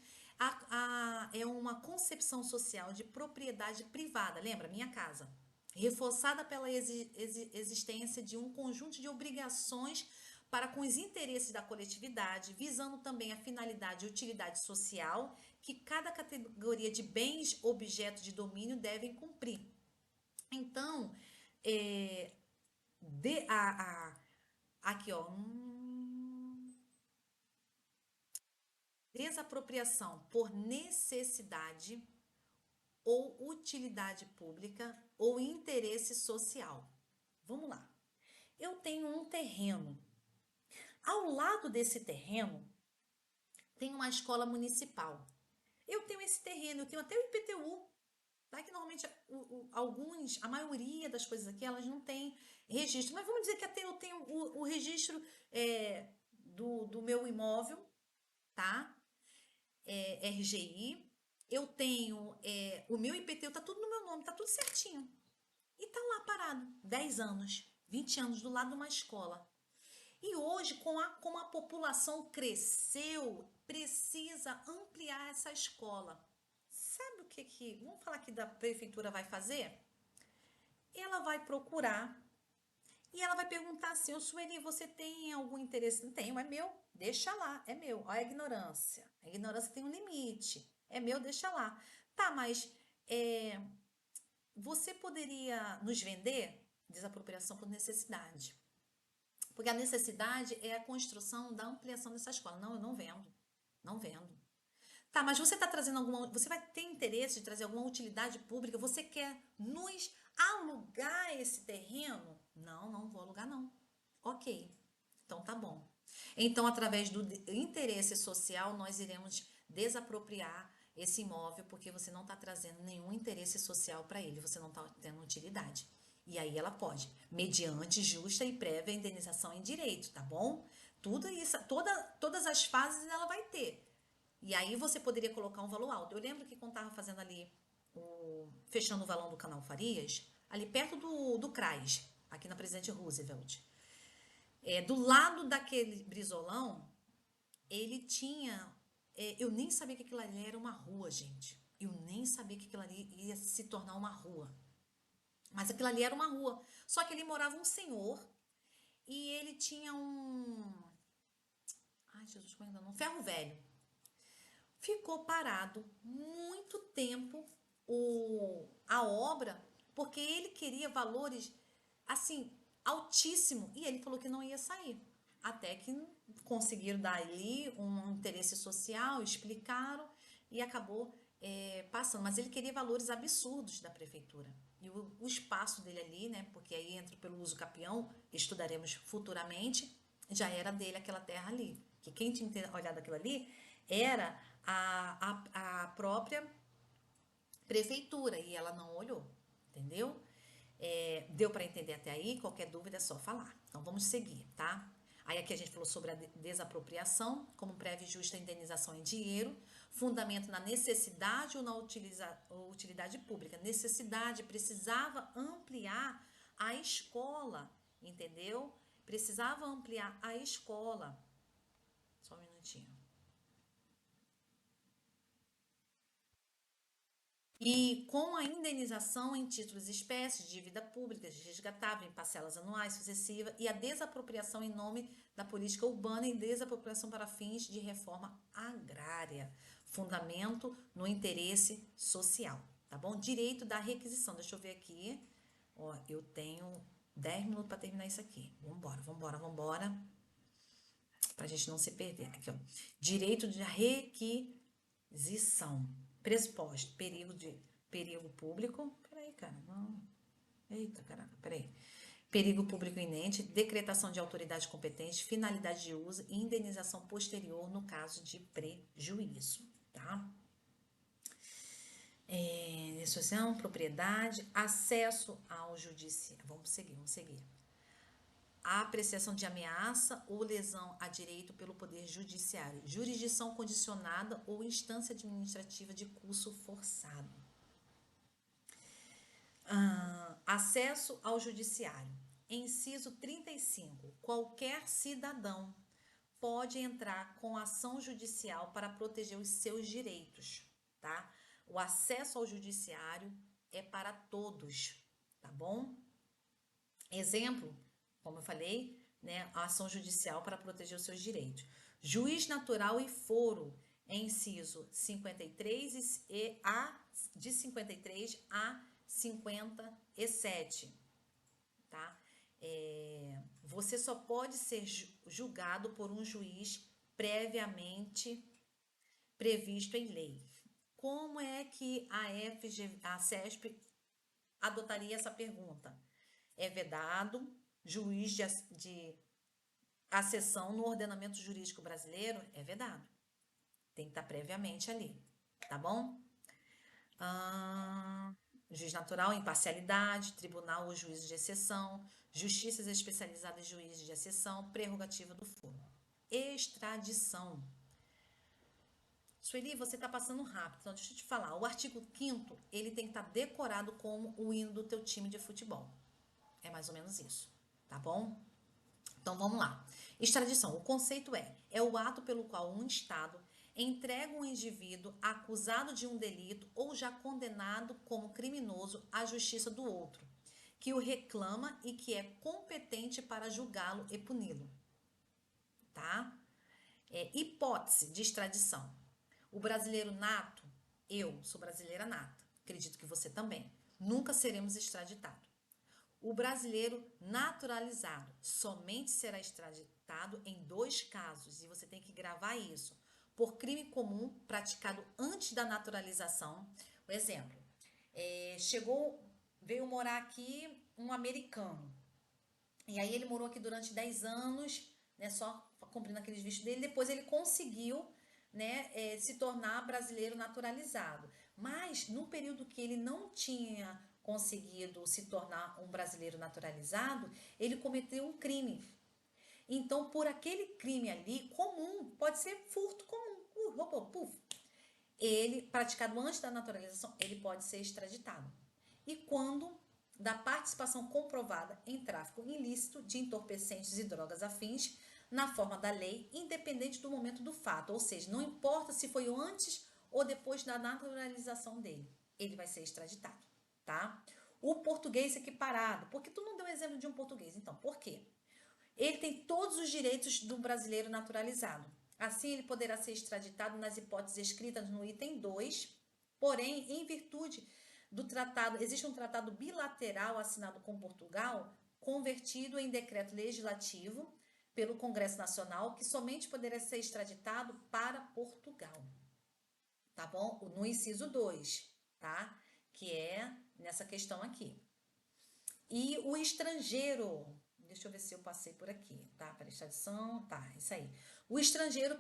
é uma concepção social de propriedade privada, lembra? Minha casa. Reforçada pela existência de um conjunto de obrigações para com os interesses da coletividade, visando também a finalidade e utilidade social que cada categoria de bens, objetos de domínio devem cumprir. Então, aqui ó, desapropriação por necessidade ou utilidade pública ou interesse social. Vamos lá. Eu tenho um terreno. Ao lado desse terreno tem uma escola municipal. Eu tenho esse terreno, eu tenho até o IPTU, tá? Que normalmente a maioria das coisas aqui, elas não têm registro. Mas vamos dizer que até eu tenho o registro do meu imóvel, tá? RGI. Eu tenho o meu IPTU, tá tudo no meu nome, tá tudo certinho. E tá lá parado, 10 anos, 20 anos do lado de uma escola. E hoje, como a população cresceu, precisa ampliar essa escola. Sabe o que vamos falar que da prefeitura vai fazer? Ela vai procurar e ela vai perguntar assim, ô Sueli, você tem algum interesse? Não tenho, é meu, deixa lá, é meu. Olha a ignorância. A ignorância tem um limite. É meu, deixa lá. Tá, mas você poderia nos vender? Desapropriação por necessidade. Porque a necessidade é a construção da ampliação dessa escola. Não, eu não vendo. Não vendo. Tá, mas você está trazendo alguma. Você vai ter interesse de trazer alguma utilidade pública? Você quer nos alugar esse terreno? Não, não vou alugar, não. Ok. Então tá bom. Então, através do interesse social, nós iremos desapropriar esse imóvel, porque você não está trazendo nenhum interesse social para ele, você não está tendo utilidade. E aí ela pode, mediante justa e prévia indenização em direito, tá bom? Tudo isso, todas as fases ela vai ter. E aí você poderia colocar um valor alto. Eu lembro que quando estava fazendo ali fechando o valão do Canal Farias, ali perto do CRAS, aqui na Presidente Roosevelt. Do lado daquele brisolão, ele tinha. Eu nem sabia que aquilo ali era uma rua, gente. Eu nem sabia que aquilo ali ia se tornar uma rua. Mas aquilo ali era uma rua. Só que ali morava um senhor e ele tinha um. Ai, Jesus, como é que é o nome? Um ferro velho. Ficou parado muito tempo a obra, porque ele queria valores assim altíssimo e ele falou que não ia sair. Até que conseguiram dar ali um interesse social, explicaram e acabou passando. Mas ele queria valores absurdos da prefeitura. E o espaço dele ali, né? Porque aí entra pelo uso capião, estudaremos futuramente, já era dele aquela terra ali. Que quem tinha olhado aquilo ali era a própria prefeitura e ela não olhou, entendeu? Deu para entender até aí? Qualquer dúvida é só falar. Então vamos seguir, tá? Aí aqui a gente falou sobre a desapropriação, como prévia e justa indenização em dinheiro, fundamento na necessidade ou na utilidade pública. Necessidade, precisava ampliar a escola, entendeu? Precisava ampliar a escola. Só um minutinho. E com a indenização em títulos espécies, dívida pública, resgatável em parcelas anuais sucessivas e a desapropriação em nome da política urbana e desapropriação para fins de reforma agrária. Fundamento no interesse social, tá bom? Direito da requisição. Deixa eu ver aqui. Ó, eu tenho 10 minutos para terminar isso aqui. Vambora, vambora, vambora. Pra gente não se perder. Aqui, ó. Direito de requisição. Pressuposto, perigo público. Peraí, cara, não. Eita, caraca, peraí. Perigo público iminente, decretação de autoridade competente, finalidade de uso e indenização posterior no caso de prejuízo, tá? Associação, propriedade, acesso ao judiciário. Vamos seguir, vamos seguir. A apreciação de ameaça ou lesão a direito pelo Poder Judiciário, jurisdição condicionada ou instância administrativa de curso forçado. Acesso ao Judiciário. Inciso 35. Qualquer cidadão pode entrar com ação judicial para proteger os seus direitos, tá? O acesso ao Judiciário é para todos, tá bom? Exemplo, como eu falei, né, a ação judicial para proteger os seus direitos. Juiz natural e foro, inciso 53 de 53 a 57, tá? Você só pode ser julgado por um juiz previamente previsto em lei. Como é que a CESP adotaria essa pergunta? É vedado juiz de acessão no ordenamento jurídico brasileiro? É vedado. Tem que estar previamente ali, tá bom? Juiz natural, imparcialidade, tribunal ou juízo de exceção, justiças especializadas em juízes de exceção, prerrogativa do foro. Extradição. Sueli, você está passando rápido, então deixa eu te falar. O artigo 5º, ele tem que estar decorado como o hino do teu time de futebol. É mais ou menos isso, tá bom? Então vamos lá. Extradição. O conceito é o ato pelo qual um Estado entrega um indivíduo acusado de um delito ou já condenado como criminoso à justiça do outro, que o reclama e que é competente para julgá-lo e puni-lo, tá? Hipótese de extradição. O brasileiro nato, eu sou brasileira nata, acredito que você também, nunca seremos extraditados. O brasileiro naturalizado somente será extraditado em 2 casos, e você tem que gravar isso. Por crime comum praticado antes da naturalização. Por exemplo, veio morar aqui um americano. E aí ele morou aqui durante 10 anos, né, só cumprindo aqueles vistos dele. Depois ele conseguiu, né, se tornar brasileiro naturalizado. Mas no período que ele não tinha conseguido se tornar um brasileiro naturalizado, ele cometeu um crime. Então, por aquele crime ali comum, pode ser furto comum, ele, praticado antes da naturalização, ele pode ser extraditado. E quando da participação comprovada em tráfico ilícito de entorpecentes e drogas afins, na forma da lei, independente do momento do fato, ou seja, não importa se foi antes ou depois da naturalização dele, ele vai ser extraditado, tá? O português equiparado, porque tu não deu exemplo de um português, então, por quê? Ele tem todos os direitos do brasileiro naturalizado. Assim, ele poderá ser extraditado nas hipóteses escritas no item 2, porém, em virtude do tratado, existe um tratado bilateral assinado com Portugal, convertido em decreto legislativo pelo Congresso Nacional, que somente poderá ser extraditado para Portugal. Tá bom? No inciso 2, tá? Que é nessa questão aqui. E o estrangeiro, deixa eu ver se eu passei por aqui, tá? Para extradição, tá, isso aí. O estrangeiro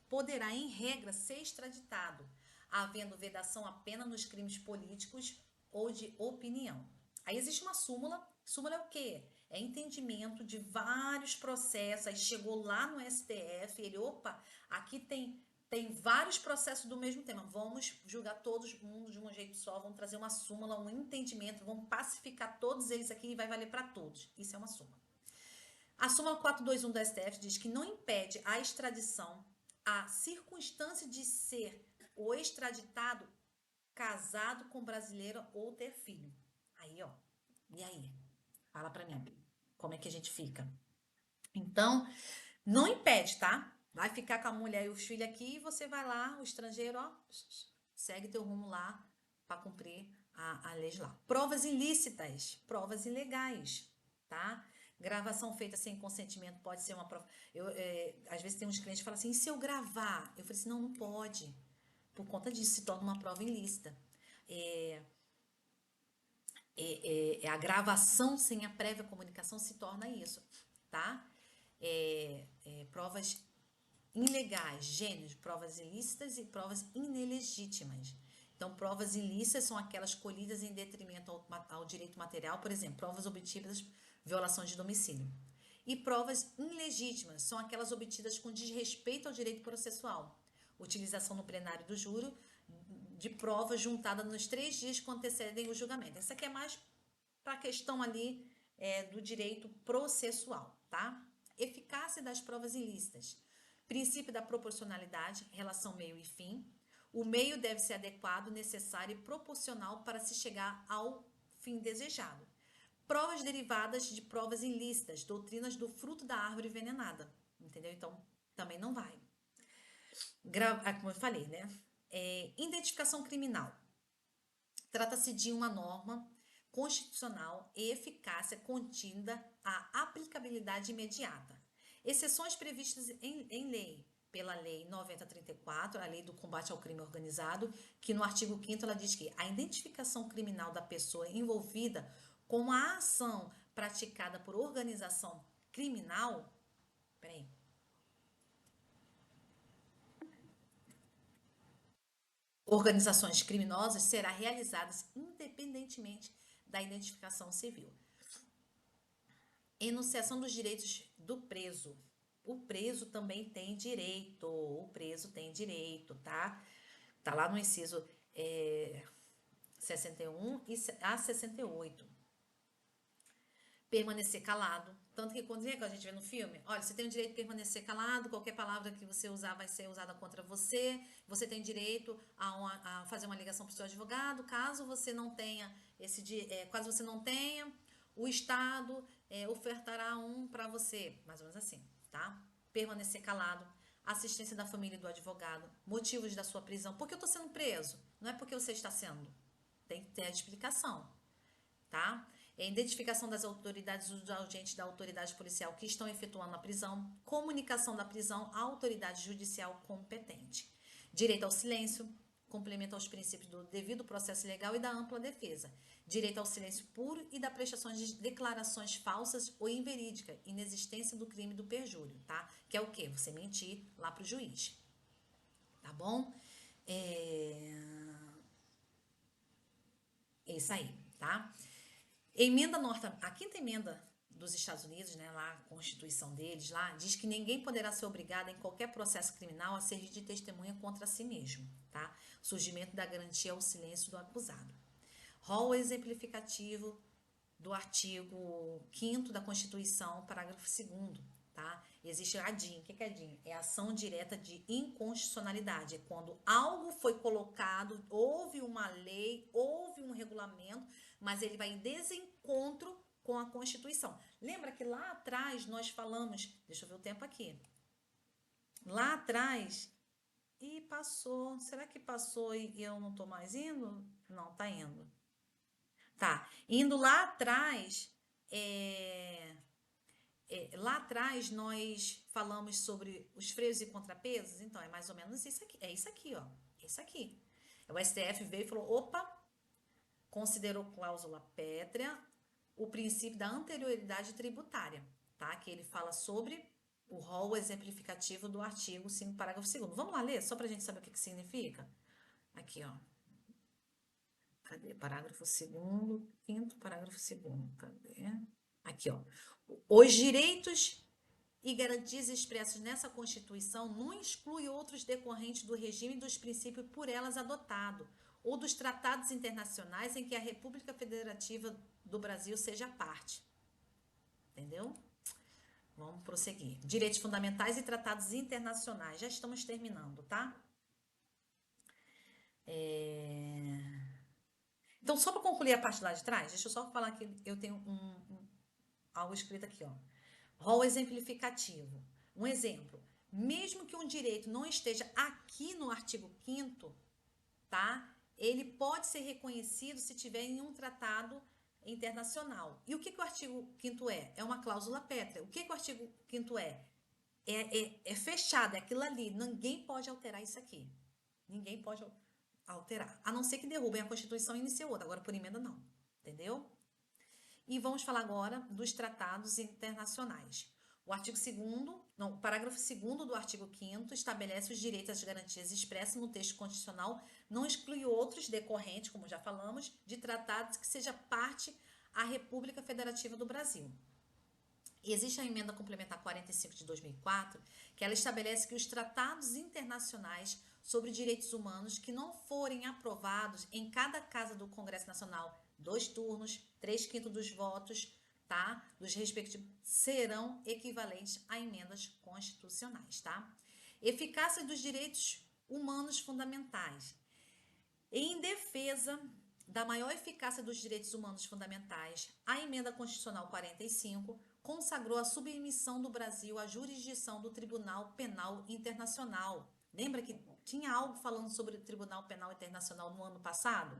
poderá, em regra, ser extraditado, havendo vedação apenas nos crimes políticos ou de opinião. Aí existe uma súmula. Súmula é o quê? É entendimento de vários processos. Aí chegou lá no STF, ele, opa, aqui tem vários processos do mesmo tema. Vamos julgar todos mundo de um jeito só, vamos trazer uma súmula, um entendimento, vamos pacificar todos eles aqui e vai valer para todos. Isso é uma súmula. A súmula 421 do STF diz que não impede a extradição a circunstância de ser o extraditado casado com brasileira ou ter filho. Aí, ó. E aí? Fala para mim. Como é que a gente fica? Então, não impede, tá? Vai ficar com a mulher e os filhos aqui e você vai lá, o estrangeiro, ó, segue teu rumo lá para cumprir a lei lá. Provas ilícitas, provas ilegais, tá? Gravação feita sem consentimento pode ser uma prova. Às vezes tem uns clientes que falam assim, e se eu gravar? Eu falei assim, não, não pode. Por conta disso, se torna uma prova ilícita. A gravação sem a prévia comunicação se torna isso, tá? Provas ilegais, gêneros, provas ilícitas e provas inelegítimas. Então, provas ilícitas são aquelas colhidas em detrimento ao direito material, por exemplo, provas obtidas violação de domicílio. E provas ilegítimas são aquelas obtidas com desrespeito ao direito processual. Utilização no plenário do júri de provas juntadas nos 3 dias que antecedem o julgamento. Essa aqui é mais para a questão ali do direito processual, tá? Eficácia das provas ilícitas. Princípio da proporcionalidade, relação meio e fim. O meio deve ser adequado, necessário e proporcional para se chegar ao fim desejado. Provas derivadas de provas ilícitas, doutrinas do fruto da árvore envenenada. Entendeu? Então, também não vai. Como eu falei, né? Identificação criminal. Trata-se de uma norma constitucional e eficácia contida à aplicabilidade imediata. Exceções previstas em lei, pela Lei 9034, a Lei do Combate ao Crime Organizado, que no artigo 5º ela diz que a identificação criminal da pessoa envolvida com a ação praticada por organização criminal, organizações criminosas será realizada independentemente da identificação civil. Enunciação dos direitos do preso. O preso também tem direito, tá? Tá lá no inciso 61 a 68. Permanecer calado. Tanto que quando a gente vê no filme, olha, você tem o direito de permanecer calado, qualquer palavra que você usar vai ser usada contra você, você tem direito a fazer uma ligação para o seu advogado, caso você não tenha caso você não tenha, o Estado ofertará um para você, mais ou menos assim, tá? Permanecer calado, assistência da família e do advogado, motivos da sua prisão. Por que eu estou sendo preso? Não é porque você está sendo. Tem que ter a explicação, tá? Identificação das autoridades dos agentes da autoridade policial que estão efetuando a prisão, comunicação da prisão à autoridade judicial competente. Direito ao silêncio, complementa aos princípios do devido processo legal e da ampla defesa. Direito ao silêncio puro e da prestação de declarações falsas ou inverídicas, inexistência do crime do perjúrio, tá? Que é o quê? Você mentir lá pro juiz, tá bom? Isso aí, tá? A quinta emenda dos Estados Unidos, né, lá a Constituição deles, lá, diz que ninguém poderá ser obrigado em qualquer processo criminal a servir de testemunha contra si mesmo, tá? Surgimento da garantia ao silêncio do acusado. Rol exemplificativo do artigo 5º da Constituição, parágrafo 2º, tá? Existe a DIN. O que é a DIN? É ação direta de inconstitucionalidade. É quando algo foi colocado, houve uma lei, houve um regulamento, mas ele vai em desencontro com a Constituição. Lembra que lá atrás nós falamos, deixa eu ver o tempo aqui. Lá atrás, e passou, será que passou e eu não tô mais indo? Não, tá indo. Tá, indo lá atrás, lá atrás nós falamos sobre os freios e contrapesos, então é mais ou menos isso aqui, é isso aqui, ó, isso aqui. O STF veio e falou, opa, considerou cláusula pétrea o princípio da anterioridade tributária, tá? Que ele fala sobre o rol exemplificativo do artigo 5, parágrafo 2º. Vamos lá ler, só pra gente saber o que significa? Aqui, ó. Cadê? Parágrafo 2º, 5º, parágrafo 2º. Cadê? Aqui, ó. Os direitos e garantias expressos nessa Constituição não excluem outros decorrentes do regime e dos princípios por elas adotado, ou dos tratados internacionais em que a República Federativa do Brasil seja parte. Entendeu? Vamos prosseguir. Direitos fundamentais e tratados internacionais. Já estamos terminando, tá? Então, só para concluir a parte lá de trás, deixa eu só falar que eu tenho algo escrito aqui, ó. Rol exemplificativo. Um exemplo. Mesmo que um direito não esteja aqui no artigo 5º, tá? Ele pode ser reconhecido se tiver em um tratado internacional. E o que o artigo 5º é? É uma cláusula pétrea. O que o artigo 5º é? É fechado, é aquilo ali. Ninguém pode alterar isso aqui. Ninguém pode alterar. A não ser que derrubem a Constituição e iniciem outra. Agora, por emenda, não. Entendeu? E vamos falar agora dos tratados internacionais. O artigo 2º, não, o parágrafo 2º do artigo 5º estabelece os direitos e as garantias expressas no texto constitucional, não exclui outros decorrentes, como já falamos, de tratados que seja parte à República Federativa do Brasil. E existe a emenda complementar 45 de 2004, que ela estabelece que os tratados internacionais sobre direitos humanos que não forem aprovados em cada casa do Congresso Nacional, 2 turnos, 3/5 dos votos, tá? Dos respectivos, serão equivalentes a emendas constitucionais, tá? Eficácia dos direitos humanos fundamentais. Em defesa da maior eficácia dos direitos humanos fundamentais, a emenda constitucional 45 consagrou a submissão do Brasil à jurisdição do Tribunal Penal Internacional. Lembra que tinha algo falando sobre o Tribunal Penal Internacional no ano passado?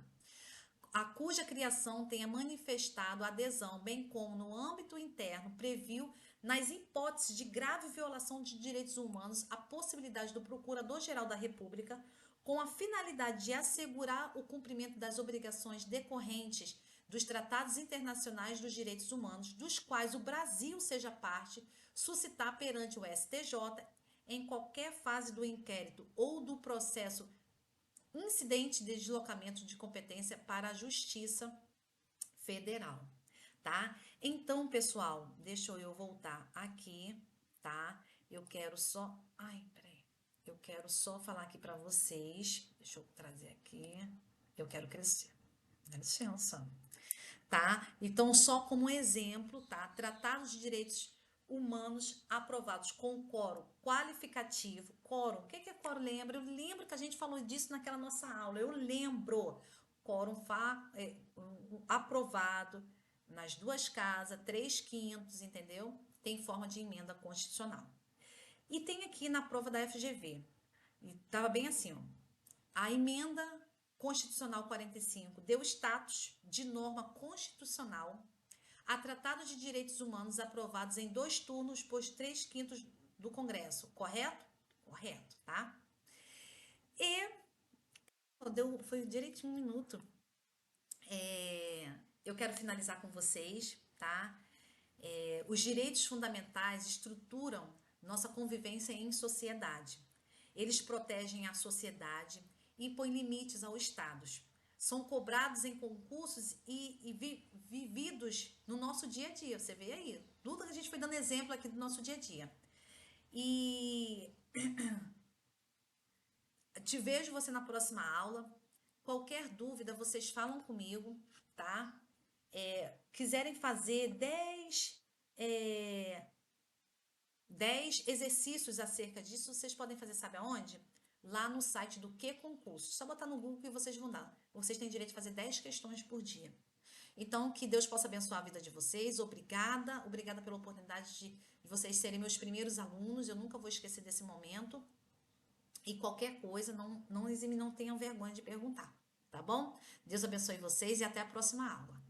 A cuja criação tenha manifestado adesão, bem como no âmbito interno previu, nas hipóteses de grave violação de direitos humanos, a possibilidade do Procurador-Geral da República, com a finalidade de assegurar o cumprimento das obrigações decorrentes dos tratados internacionais dos direitos humanos, dos quais o Brasil seja parte, suscitar perante o STJ, em qualquer fase do inquérito ou do processo incidente de deslocamento de competência para a Justiça Federal, tá? Então, pessoal, deixa eu voltar aqui, tá? Eu quero só... Ai, peraí. Eu quero só falar aqui para vocês. Deixa eu trazer aqui. Eu quero crescer. Dá licença. Tá? Então, só como exemplo, tá? Tratados de direitos humanos aprovados com quórum qualificativo. Quórum, o que é quórum? Lembra? Eu lembro que a gente falou disso naquela nossa aula. Eu lembro. Quórum aprovado nas 2 casas, 3/5, entendeu? Tem forma de emenda constitucional. E tem aqui na prova da FGV. E tava bem assim, ó. A emenda constitucional 45 deu status de norma constitucional a tratado de direitos humanos aprovados em 2 turnos por 3/5 do Congresso, correto? Correto, tá? E foi direitinho 1 minuto. Eu quero finalizar com vocês, tá? Os direitos fundamentais estruturam nossa convivência em sociedade. Eles protegem a sociedade e impõem limites aos estados. são cobrados em concursos e vividos no nosso dia a dia. Você vê aí. Tudo que a gente foi dando exemplo aqui do nosso dia a dia. E te vejo você na próxima aula. Qualquer dúvida, vocês falam comigo, tá? Quiserem fazer 10 exercícios acerca disso, vocês podem fazer, sabe aonde? Lá no site do Que Concurso. Só botar no Google que vocês vão dar. Vocês têm direito de fazer 10 questões por dia. Então, que Deus possa abençoar a vida de vocês. Obrigada, obrigada pela oportunidade de vocês serem meus primeiros alunos. Eu nunca vou esquecer desse momento. E qualquer coisa, não tenham vergonha de perguntar, tá bom? Deus abençoe vocês e até a próxima aula.